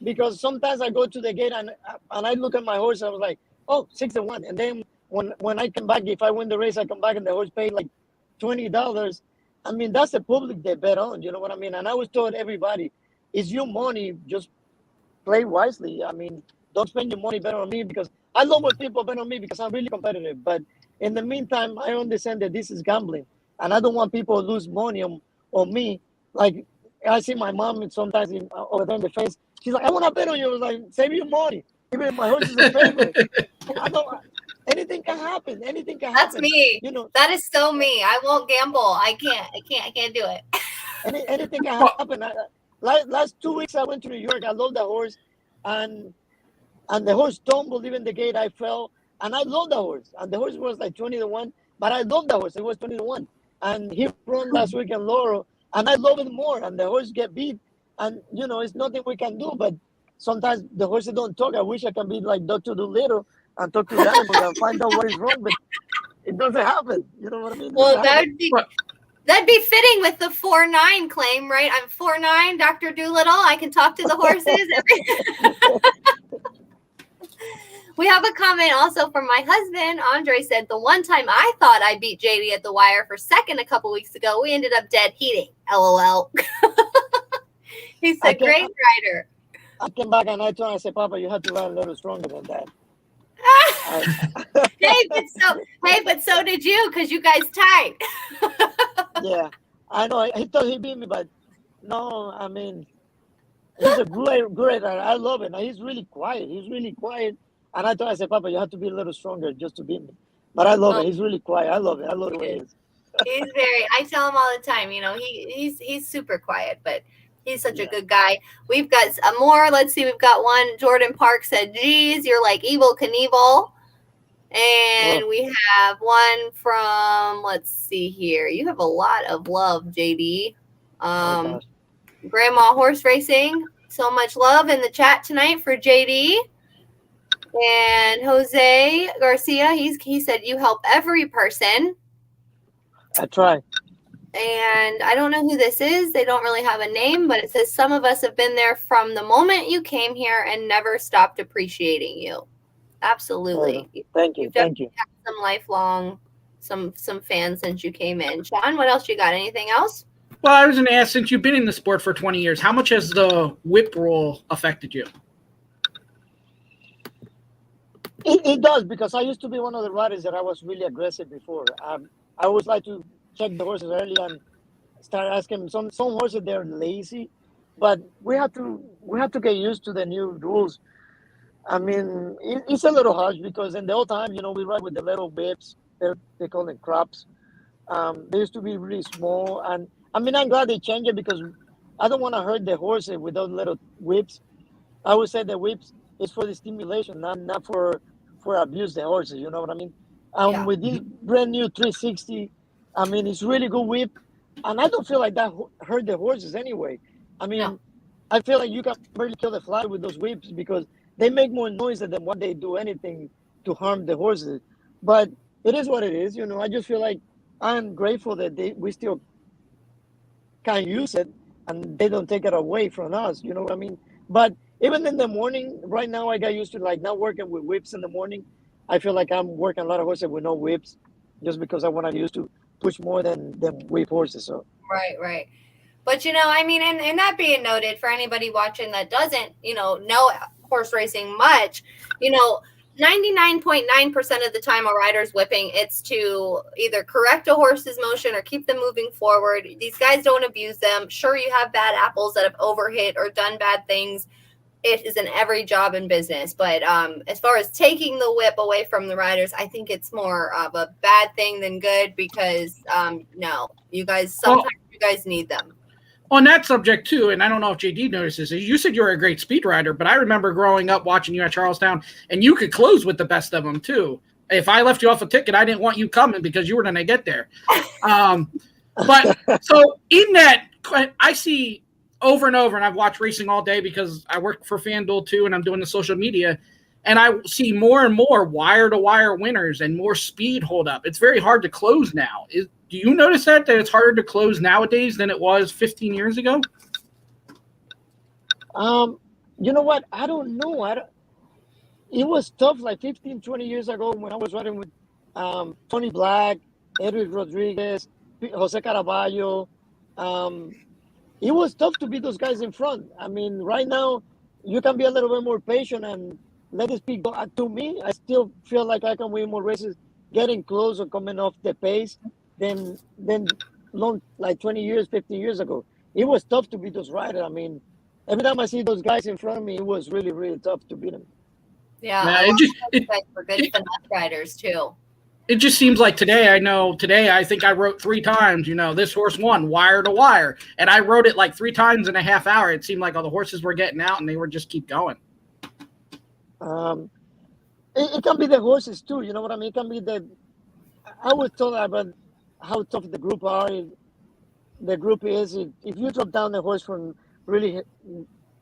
because sometimes I go to the gate and I look at my horse and I was like, oh, 6-1, and then when I come back, if I win the race, I come back and the horse paid like $20, I mean, that's the public they bet on. You know what I mean? And I always told everybody, it's your money. Just play wisely. I mean, don't spend your money bet on me, because I love when people bet on me because I'm really competitive. But in the meantime, I understand that this is gambling, and I don't want people to lose money on me. Like, I see my mom sometimes over there in the face. She's like, I want to bet on you. I was like, save your money. Even if my horse is a favorite. I don't. Anything can happen. Anything can That's happen. me. You know, That is so me. I won't gamble. I can't do it. anything can happen. Last 2 weeks I went to New York. I love the horse, and the horse stumbled even the gate. I fell, and I love the horse. And the horse was like 20-1, but I love the horse. It was 20-1, and he run last week in Laurel, and I love it more. And the horse get beat, and you know it's nothing we can do. But sometimes the horses don't talk. I wish I can be like Dr. Dolittle and talk to the animals and find out what is wrong, but it doesn't happen. You know what I mean? Well, that'd be fitting with the 4'9" claim, right? I'm 4'9", Dr. Doolittle. I can talk to the horses. We have a comment also from my husband. Andre said, the one time I thought I beat JD at the wire for second a couple weeks ago, we ended up dead heating. LOL. He said, great rider. I came back and I told him, I said, Papa, you have to ride a little stronger than that. but so did you, because you guys tied. Yeah, I know. He thought he beat me, but no, I mean, he's a great rider. I love it. Now, he's really quiet. And I told him, I said, Papa, you have to be a little stronger just to beat me. But I love it. He's really quiet. I love it. I love the way he is. He's I tell him all the time, you know, he's super quiet, but he's such a good guy. We've got some more. Let's see. We've got one. Jordan Park said, geez, you're like Evel Knievel. And we have one from, let's see here. You have a lot of love, JD. Grandma Horse Racing. So much love in the chat tonight for JD. And Jose Garcia, he said, you help every person. I try. And I don't know who this is. They don't really have a name, but it says some of us have been there from the moment you came here and never stopped appreciating you. Absolutely. Thank you. Had some lifelong, some fans since you came in. Sean, what else you got? Anything else? Well, I was going to ask, since you've been in the sport for 20 years, how much has the whip rule affected you? It does, because I used to be one of the riders that I was really aggressive before. I always like to check the horses early and start asking. Some horses, they're lazy, but we have to get used to the new rules. I mean, it's a little harsh, because in the old time, you know, we ride with the little whips. They call them crops. They used to be really small, and I mean, I'm glad they changed it, because I don't want to hurt the horses with those little whips. I would say the whips is for the stimulation, not for abuse the horses. You know what I mean? With this brand new 360, I mean, it's really good whip, and I don't feel like that hurt the horses anyway. I mean, I feel like you can barely kill the fly with those whips, because they make more noise than what they do anything to harm the horses. But it is what it is. You know, I just feel like I'm grateful that we still can use it, and they don't take it away from us. You know what I mean? But even in the morning, right now, I got used to like not working with whips in the morning. I feel like I'm working a lot of horses with no whips, just because I want to used to push more than whip horses. So right. But you know, I mean, and that being noted, for anybody watching that doesn't, you know horse racing much, you know, 99.9% of the time a rider's whipping, it's to either correct a horse's motion or keep them moving forward. These guys don't abuse them. Sure, you have bad apples that have overhit or done bad things. It is in every job in business. But as far as taking the whip away from the riders, I think it's more of a bad thing than good, because no, you guys, sometimes you guys need them. On that subject too, and I don't know if JD notices, you said you were a great speed rider, but I remember growing up watching you at Charlestown, and you could close with the best of them too. If I left you off a ticket, I didn't want you coming, because you were going to get there. But so in that, I see over and over, and I've watched racing all day because I work for FanDuel too, and I'm doing the social media, and I see more and more wire-to-wire winners and more speed hold up. It's very hard to close now. Do you notice that it's harder to close nowadays than it was 15 years ago? You know what? I don't know. It was tough like 15, 20 years ago when I was riding with Tony Black, Edward Rodriguez, Jose Caraballo. It was tough to beat those guys in front. I mean, right now, you can be a little bit more patient and let the speed go. To me, I still feel like I can win more races getting close or coming off the pace than like 20 years, 15 years ago. It was tough to beat those riders. I mean, every time I see those guys in front of me, it was really, really tough to beat them. Yeah, Yeah, a lot of those guys were good finesse riders too. It just seems like today, I think I wrote 3 times, this horse won wire to wire. And I wrote it like 3 times in a half hour. It seemed like all the horses were getting out and they were just keep going. It can be the horses too. You know what I mean? It can be I was told about how tough the group are. The group is, if you drop down the horse from really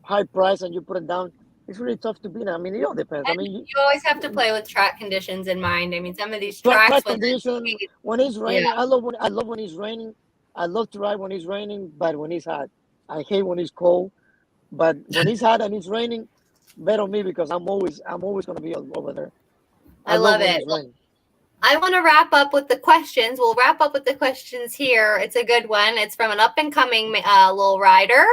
high price and you put it down, it's really tough to beat. I mean, it all depends. And I mean, you always have to play with track conditions in mind. I mean, some of these track tracks condition, when it's raining, yeah. I love when it's raining. I love to ride when it's raining, but when it's hot, I hate when it's cold. But when it's hot and it's raining, bet on me because I'm always going to be over there. I love it. I want to wrap up with the questions. We'll wrap up with the questions here. It's a good one. It's from an up-and-coming little rider,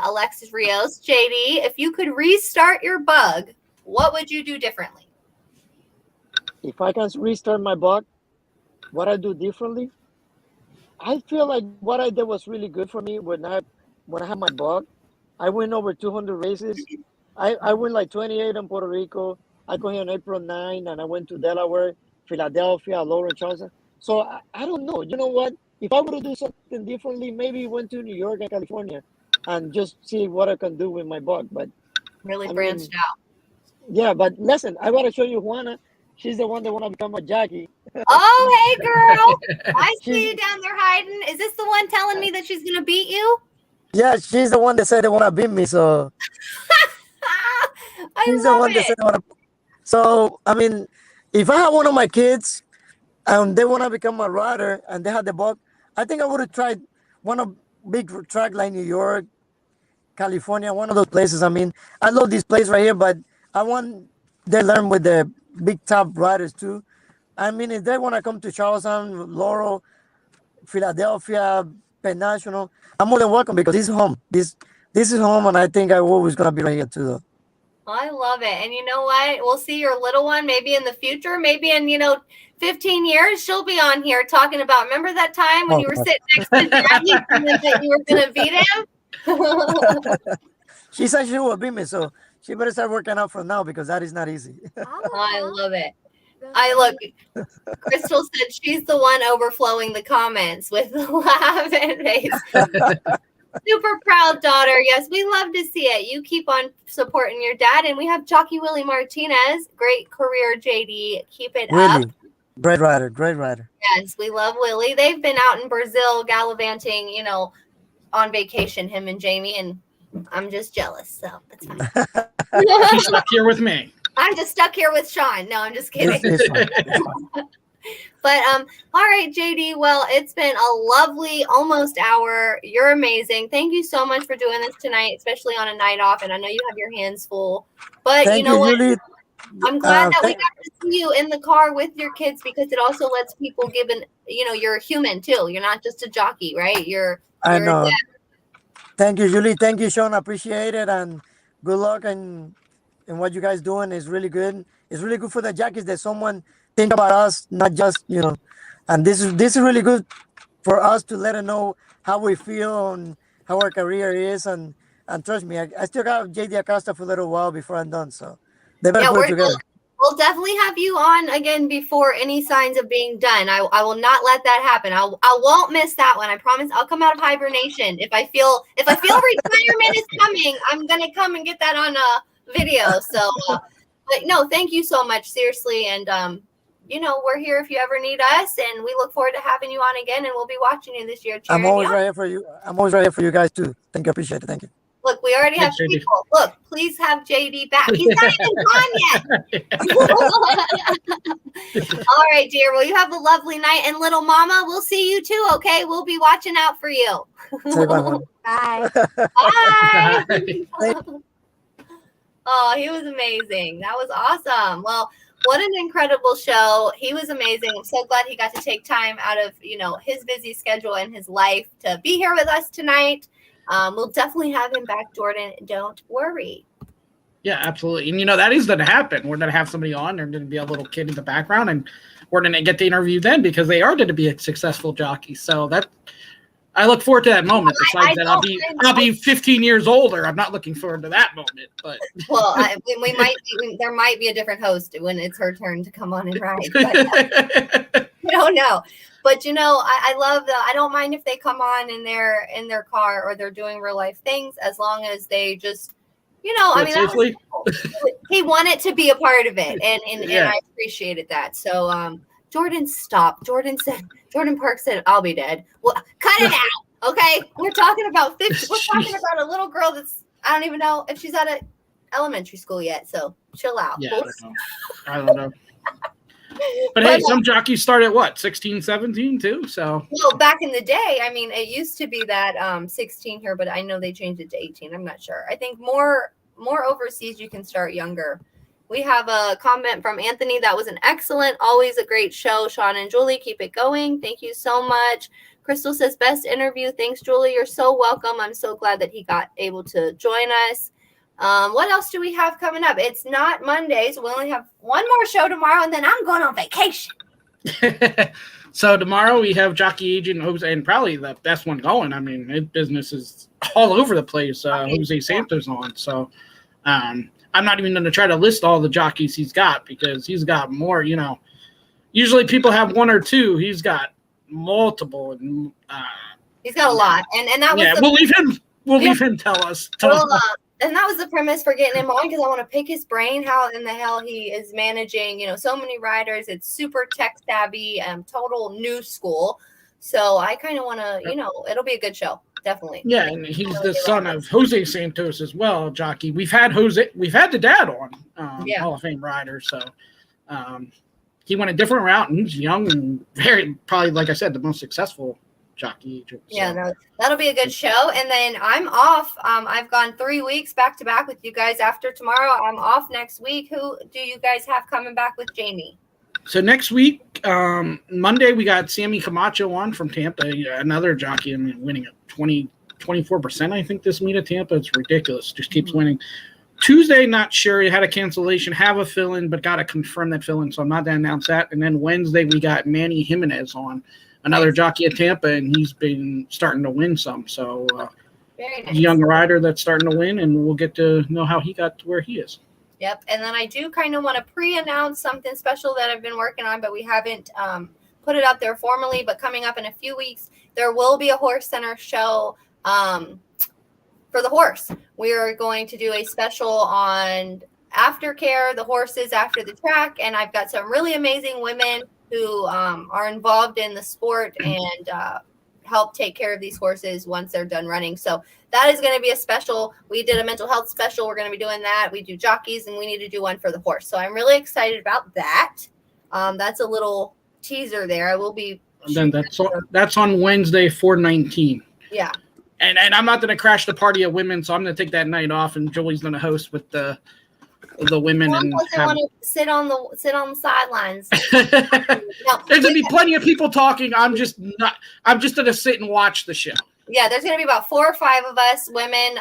Alexis Rios. JD, if you could restart your bug, what would you do differently? If I can restart my bug, what I do differently? I feel like what I did was really good for me when I had my bug. I went over 200 races. I went like 28 in Puerto Rico. I go here on April 9, and I went to Delaware, Philadelphia, Lawrence, Charleston. So I don't know. You know what? If I were to do something differently, maybe went to New York and California and just see what I can do with my bug. But really branched out. Yeah, but listen, I got to show you Juana. She's the one that want to become a jockey. Oh, hey, girl. I see you down there hiding. Is this the one telling me that she's going to beat you? Yeah, she's the one that said they want to beat me. So I love it. So, I mean, if I had one of my kids and they want to become a rider and they had the bug, I think I would have tried one of big track like New York, California, one of those places. I mean, I love this place right here, but I want they learn with the big top riders too. I mean, if they want to come to Charleston, Laurel, Philadelphia, Penn National, I'm more than welcome because this is home. This is home, and I think I'm always going to be right here too, though. I love it. And you know what? We'll see your little one maybe in the future, maybe in, 15 years, she'll be on here talking about, remember that time when you were sitting next to Daddy and that you were going to beat him? She said she will beat me, so she better start working out from now because that is not easy. I love it. Crystal said she's the one overflowing the comments with the laugh and face. Super proud daughter. Yes, we love to see it. You keep on supporting your dad. And we have Jockey Willie Martinez. Great career, JD. Keep it up. Great rider. Yes, we love Willie. They've been out in Brazil gallivanting, on vacation, him and Jamie, and I'm just jealous. So that's fine. She's stuck here with me. I'm just stuck here with Sean. No, I'm just kidding. But all right, JD. Well, it's been a lovely almost hour. You're amazing. Thank you so much for doing this tonight, especially on a night off. And I know you have your hands full. But you know what? Julie. I'm glad that we got to see you in the car with your kids because it also lets people you're a human too. You're not just a jockey, right? I know. Thank you, Julie. Thank you, Sean. I appreciate it. And good luck and what you guys doing is really good. It's really good for the jockeys that someone think about us, not just, and this is really good for us to let them know how we feel and how our career is. And trust me, I still got JD Acosta for a little while before I'm done. So they better put it together. We'll definitely have you on again before any signs of being done. I will not let that happen. I won't miss that one. I promise. I'll come out of hibernation. If I feel retirement is coming, I'm gonna come and get that on video. So, but no, thank you so much, seriously. And we're here if you ever need us, and we look forward to having you on again. And we'll be watching you this year. I'm always right here for you. I'm always right here for you guys too. Thank you. Appreciate it. Thank you. Look, we already have people. Look, please have JD back. He's not even gone yet. All right, dear. Well, you have a lovely night. And little mama, we'll see you too, okay? We'll be watching out for you. Say bye. Bye. Bye. Oh, he was amazing. That was awesome. Well, what an incredible show. He was amazing. I'm so glad he got to take time out of, his busy schedule and his life to be here with us tonight. We'll definitely have him back, Jordan. Don't worry. Yeah, absolutely. And, that is going to happen. We're going to have somebody on. There's going to be a little kid in the background, and we're going to get the interview then because they are going to be a successful jockey. So I look forward to that moment. Besides that, I'll be 15 years older. I'm not looking forward to that moment. But well, there might be a different host when it's her turn to come on and ride. But, I don't know. But I love I don't mind if they come on in their car or they're doing real life things as long as they just he wanted to be a part of it, and I appreciated that. So Jordan stopped. Jordan Park said, "I'll be dead." Well, cut it out, okay? We're talking about 50. We're talking about a little girl I don't even know if she's out of elementary school yet. So chill out. Yeah, I don't know. But hey, some jockeys start at what, 16, 17 too? So back in the day, it used to be that 16 here, but I know they changed it to 18. I'm not sure. I think more overseas you can start younger. We have a comment from Anthony. That was an excellent, always a great show. Sean and Julie, keep it going. Thank you so much. Crystal says, best interview. Thanks, Julie. You're so welcome. I'm so glad that he got able to join us. What else do we have coming up? It's not Monday, so we only have one more show tomorrow, and then I'm going on vacation. So tomorrow we have Jockey Agent Jose, and probably the best one going. His business is all over the place. Jose Santos on. So I'm not even going to try to list all the jockeys he's got because he's got more. Usually people have one or two. He's got multiple, and he's got a lot. And that was we'll leave him tell us. And that was the premise for getting him on because I want to pick his brain how in the hell he is managing, so many riders. It's super tech savvy and total new school. So I kind of want to, it'll be a good show. Definitely. Yeah. And he's the son of Jose Santos as well, jockey. We've had the dad on, Hall of Fame rider. So he went a different route and he's young and very, probably, like I said, the most successful jockey agent. So. Yeah, no, that'll be a good show. And then I'm off. I've gone 3 weeks back to back with you guys. After tomorrow, I'm off next week. Who do you guys have coming back with Jamie? So next week, Monday, we got Sammy Camacho on from Tampa, another jockey. Winning at 24%, I think, this meet at Tampa. It's ridiculous. Just keeps winning. Tuesday, not sure. He had a cancellation, have a fill-in, but got to confirm that fill-in, so I'm not going to announce that. And then Wednesday, we got Manny Jimenez on. Another jockey at Tampa, and he's been starting to win some. So very nice. Young rider that's starting to win, and we'll get to know how he got to where he is. Yep. And then I do kind of want to pre-announce something special that I've been working on, but we haven't put it out there formally. But coming up in a few weeks, there will be a Horse Center show for the horse. We are going to do a special on aftercare, the horses after the track, and I've got some really amazing women who are involved in the sport and help take care of these horses once they're done running. So that is going to be a special. We did a mental health special. We're going to be doing that. We do jockeys, and we need to do one for the horse. So I'm really excited about that. That's a little teaser there. I will be. And then that's on Wednesday, 4/19. Yeah. And I'm not going to crash the party of women, so I'm going to take that night off, and Julie's going to host with the women. One doesn't want to sit on the sidelines. There's gonna be plenty of people talking. I'm just gonna sit and watch the show. Yeah, there's gonna be about 4 or 5 of us women,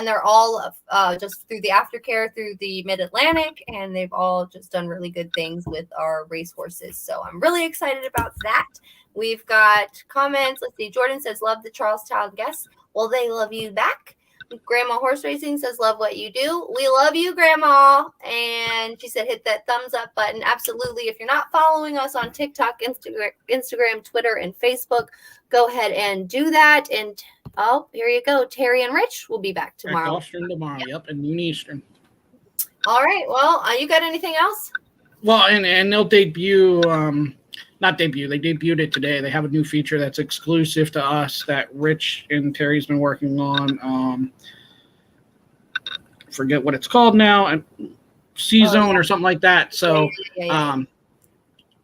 they're all just through the aftercare through the Mid-Atlantic, and they've all just done really good things with our race horses. So I'm really excited about that. We've got comments. Let's see. Jordan says, "Love the Charlestown guests." Well, they love you back. Grandma Horse Racing says, "Love what you do." We love you, Grandma. And she said, "Hit that thumbs up button." Absolutely. If you're not following us on TikTok, Instagram, Twitter, and Facebook, go ahead and do that. And here you go. Terry and Rich will be back tomorrow. Tomorrow. Yep, and noon Eastern. All right. Well, you got anything else? Well, and they'll debut. Not debut. They debuted it today. They have a new feature that's exclusive to us that Rich and Terry's been working on. Forget what it's called now. C-Zone or something like that. So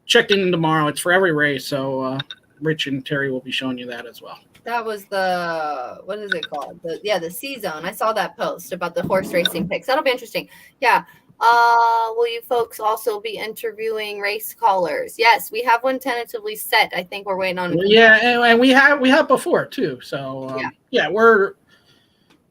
check in tomorrow. It's for every race. So Rich and Terry will be showing you that as well. That was what is it called? The C-Zone. I saw that post about the horse racing picks. That'll be interesting. Yeah. Will you folks also be interviewing race callers? Yes, we have one tentatively set. I think we're waiting on. Well, yeah, and we have before too. So yeah, we're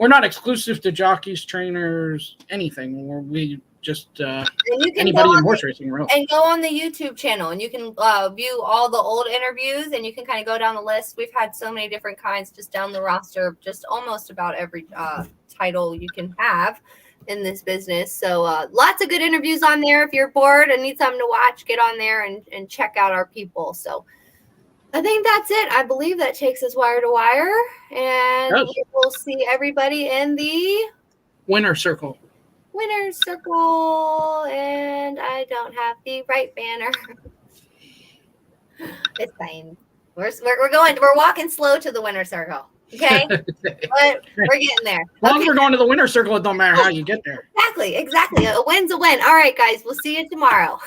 not exclusive to jockeys, trainers, anything. We just anybody in horse racing room. And go on the YouTube channel, and you can view all the old interviews, and you can kind of go down the list. We've had so many different kinds just down the roster, just almost about every title you can have in this business. So lots of good interviews on there. If you're bored and need something to watch, get on there and check out our people. So I think that's it. I believe that takes us wire to wire, and we will see everybody in the winner's circle. Winner's circle, and I don't have the right banner. It's fine. We're walking slow to the winner's circle. Okay, but we're getting there. As long as we're going to the winner's circle, it don't matter how you get there. Exactly. A win's a win. All right, guys. We'll see you tomorrow.